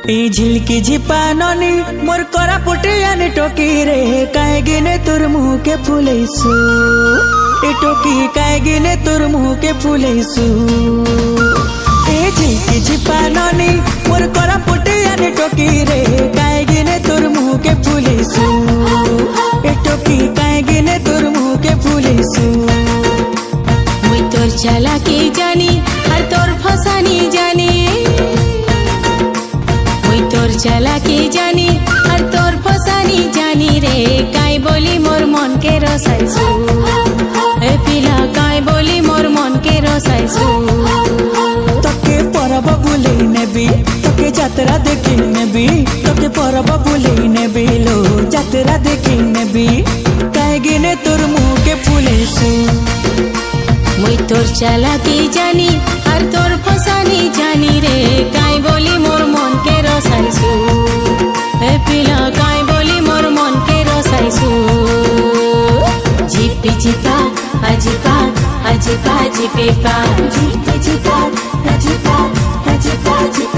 এই ঝিলকি ঝিপাননি মোর করা পুটিয়ানি টকি রে কায়গিনে তোর মুখে ফুলেইছু এ টকি কায়গিনে তোর মুখে ফুলেইছু এই ঝিলকি ঝিপাননি মোর করা পুটিয়ানি টকি রে কায়গিনে তোর মুখে ফুলেইছু এ টকি কায়গিনে তোর মুখে ফুলেইছু মুই তোর চালাকি জানি আর তোর ফসানি জানি তোর চালাকি জানি আর তোর ফসানি জানি রে কাই বলি মোর মনকে রসাইছু এ পিলা কাই বলি মোর মনকে রসাইছু তোকে পরব বুলেই নেবি তোকে যাত্রা দেখি নেবি তোকে পরব বুলেই নেবি লো যাত্রা দেখি নেবি কায়গিনে তোর মুখে ফুলেছু মুই তোর চালাকি জানি আর তোর ফসানি জানি রে কাই বলি মোর মনকে রসাইছু এ পিলা কাই বলি মোর মনকে রসাইছু জিপি জিপা আজিপা আজিপা জিপে পা Jipa, jipa, jipa, jipa, jipa.